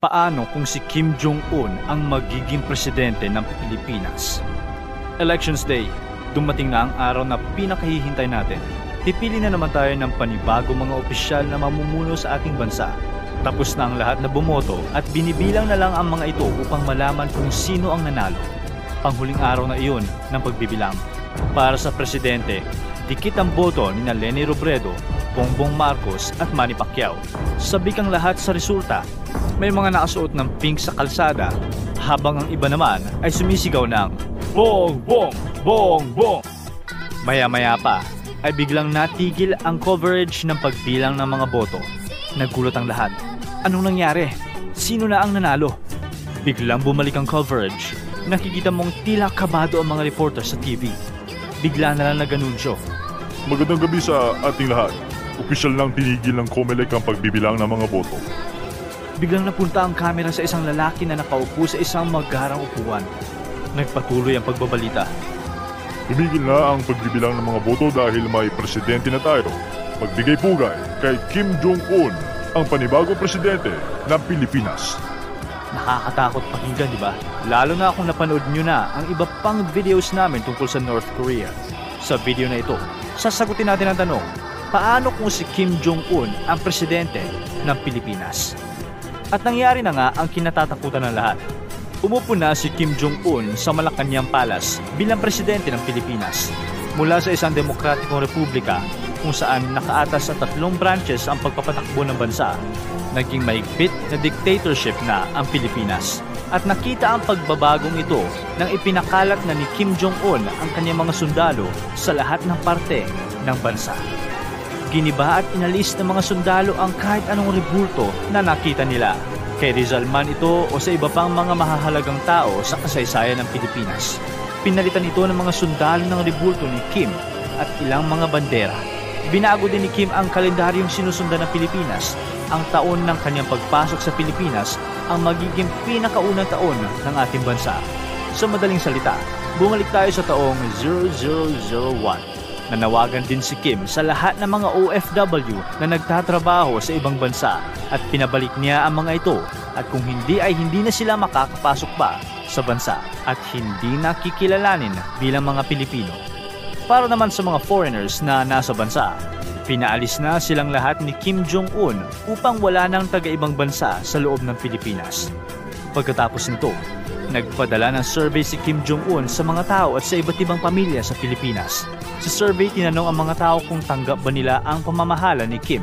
Paano kung si Kim Jong-un ang magiging presidente ng Pilipinas? Elections Day, dumating na ang araw na pinakahihintay natin. Pipili na naman tayo ng panibago mga opisyal na mamumuno sa ating bansa. Tapos na ang lahat na bumoto at binibilang na lang ang mga ito upang malaman kung sino ang nanalo. Panghuling araw na iyon ng pagbibilang. Para sa presidente, dikit ang boto ni Leni Robredo, Bongbong Marcos at Manny Pacquiao. Sabik ang lahat sa resulta. May mga nakasuot ng pink sa kalsada, habang ang iba naman ay sumisigaw ng Bongbong! Bongbong! Maya-maya pa ay biglang natigil ang coverage ng pagbilang ng mga boto. Naggulat ang lahat. Anong nangyari? Sino na ang nanalo? Biglang bumalik ang coverage. Nakikita mong tila kabado ang mga reporter sa TV. Bigla na lang nag-anunsyo. Magandang gabi sa ating lahat. Opisyal nang tinigil ng COMELEC ang pagbibilang ng mga boto. Biglang napunta ang kamera sa isang lalaki na nakaupo sa isang magarang upuan. Nagpatuloy ang pagbabalita. Tumigil na ang pagbibilang ng mga boto dahil may presidente na tayo. Magbigay pugay kay Kim Jong-un, ang panibagong presidente ng Pilipinas. Nakakatakot pakinggan, di ba? Lalo na kung napanood nyo na ang iba pang videos namin tungkol sa North Korea. Sa video na ito, sasagutin natin ang tanong, paano kung si Kim Jong-un ang presidente ng Pilipinas? At nangyari na nga ang kinatatakutan ng lahat. Umupo na si Kim Jong-un sa Malacañang Palace bilang presidente ng Pilipinas. Mula sa isang demokratikong republika kung saan nakaatas sa 3 branches ang pagpapatakbo ng bansa, naging mahigpit na dictatorship na ang Pilipinas. At nakita ang pagbabagong ito nang ipinakalat na ni Kim Jong-un ang kanyang mga sundalo sa lahat ng parte ng bansa. Giniba at inalis ng mga sundalo ang kahit anong rebulto na nakita nila. Kay Rizal man ito o sa iba pang mga mahahalagang tao sa kasaysayan ng Pilipinas. Pinalitan ito ng mga sundalo ng rebulto ni Kim at ilang mga bandera. Binago din ni Kim ang kalendaryong sinusundan ng Pilipinas. Ang taon ng kanyang pagpasok sa Pilipinas ang magiging pinakaunang taon ng ating bansa. Sa madaling salita, bumalik tayo sa taong 0001. Nanawagan din si Kim sa lahat ng mga OFW na nagtatrabaho sa ibang bansa at pinabalik niya ang mga ito at kung hindi ay hindi na sila makakapasok pa sa bansa at hindi na kikilalanin bilang mga Pilipino. Para naman sa mga foreigners na nasa bansa, pinaalis na silang lahat ni Kim Jong-un upang wala nang taga-ibang bansa sa loob ng Pilipinas. Pagkatapos nito, nagpadala ng survey si Kim Jong-un sa mga tao at sa iba't ibang pamilya sa Pilipinas. Sa survey, tinanong ang mga tao kung tanggap ba nila ang pamamahala ni Kim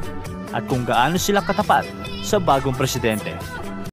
at kung gaano sila katapat sa bagong presidente.